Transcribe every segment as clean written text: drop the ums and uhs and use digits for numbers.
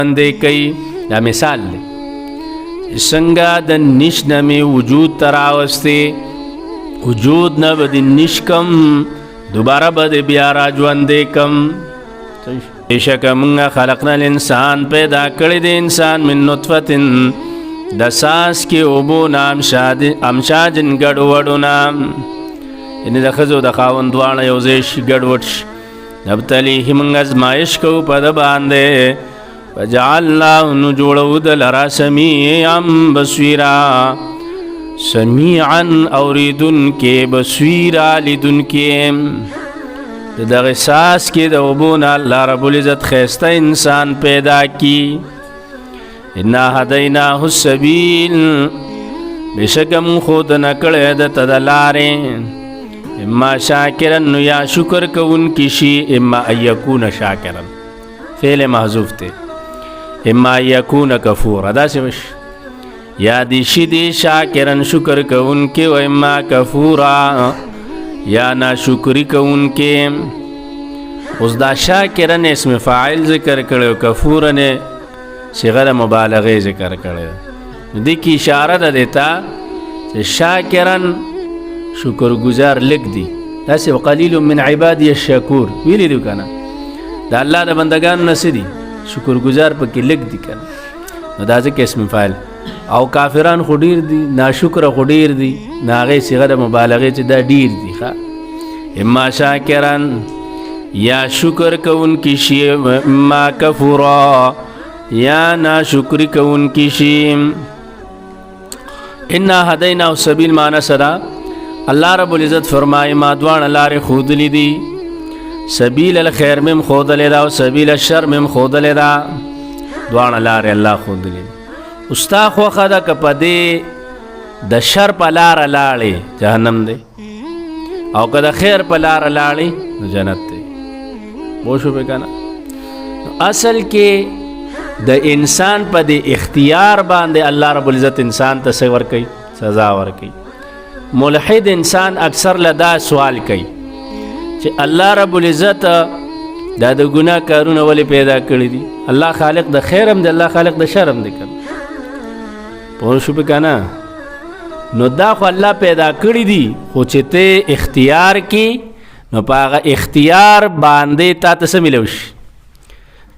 باندې کوي. دا مثال دی څنګه د نش نه مې وجود ته راوستې، وجود نه به د نش کم، دوباره به د بیا را ژوندې کم. بېشکه موږ خلقنا الانسان پیدا کړی د انسان من نطفتن د ساس کې اوبو نه امشاجن ګډوډو نه، یعنې د ښځو د خاوند دواړه یو ځای شي ګډوډ شي. نبتلیه موږ ازمایش کوو په ده باندې فجعلناه نو جوړو د لرا سمیعا بصیرا، سمیعا اوریدونکې، بصیرا لیدونکې. د دغه ساس کې د اوبو نه الله رب العزت ښایسته انسان پیدا کی. انا هدیناه السبیل، بېشکه موږ ښودنه کړې ده ته د لارې، اما شاکرا نو یا شکر کوونکي شي، اما ان یکونه شاکرا فعل محذوف دی، اما ان یکونه کفورا داسې وشي، یا دی شي دی شاکرا شکر کوونکي، و اما کفورا یا ناشکری کوونکي. اوس دا شاکرن اسم فاعل ذکر کړو، کفورن صيغه د مبالغه ذکر کړو. دې کې اشاره ده دیتا چې شاکرن شکر گزار لګ دی، داسې وقلیل من عبادی الشکور ویلی دی کنه. د الله د بندگانو نه دي شکر گزار پکې لګ دی کنه، نو دا ځکه اسم فاعل. او کافران خو ډیر دي، ناشکر خو ډیر دي، ناغه صيغه د مبالغه چې دا ډیر دي. اما شاکرن یا شکر کون کی شی، اما کفورا یا ناشکری کون کی شی. انا هدینا السبیل معنی صدا الله رب العزت فرمای ما دوان لار خودلی دی، سبیل الخير مم خودل دا او سبیل الشر مم خودل دا، دوان لار الله خودلی دی. استا خو خدا کپدی د شر په لار لاړې جهنم دی، او که د خیر په لار لاړې نو جنت دی. پوه شو به کنه. اصل کې د انسان په د اختیار باندې الله رب العزت انسان ته څه ورکوي؟ سزا ورکوي. ملحد انسان اکثر لدا سوال کوي چې الله رب العزت دا د ګناه کارونه ولې پیدا کړي دي؟ الله خالق د خیر هم دی، الله خالق د شر هم دی کنه. پوه شو به کنه. نو دا خو الله پیدا کړی دي، خو چې ته اختیار کی نو په هغه اختیار باندې تا ته څه ملو شي؟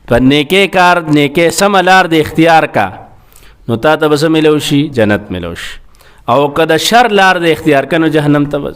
په نیکه کار نیکه سم لار د اختیار کا نو تا ته به څه ملو شي؟ جنت ملو شي. او که د شر لار د اختیار کا نو جهنم ته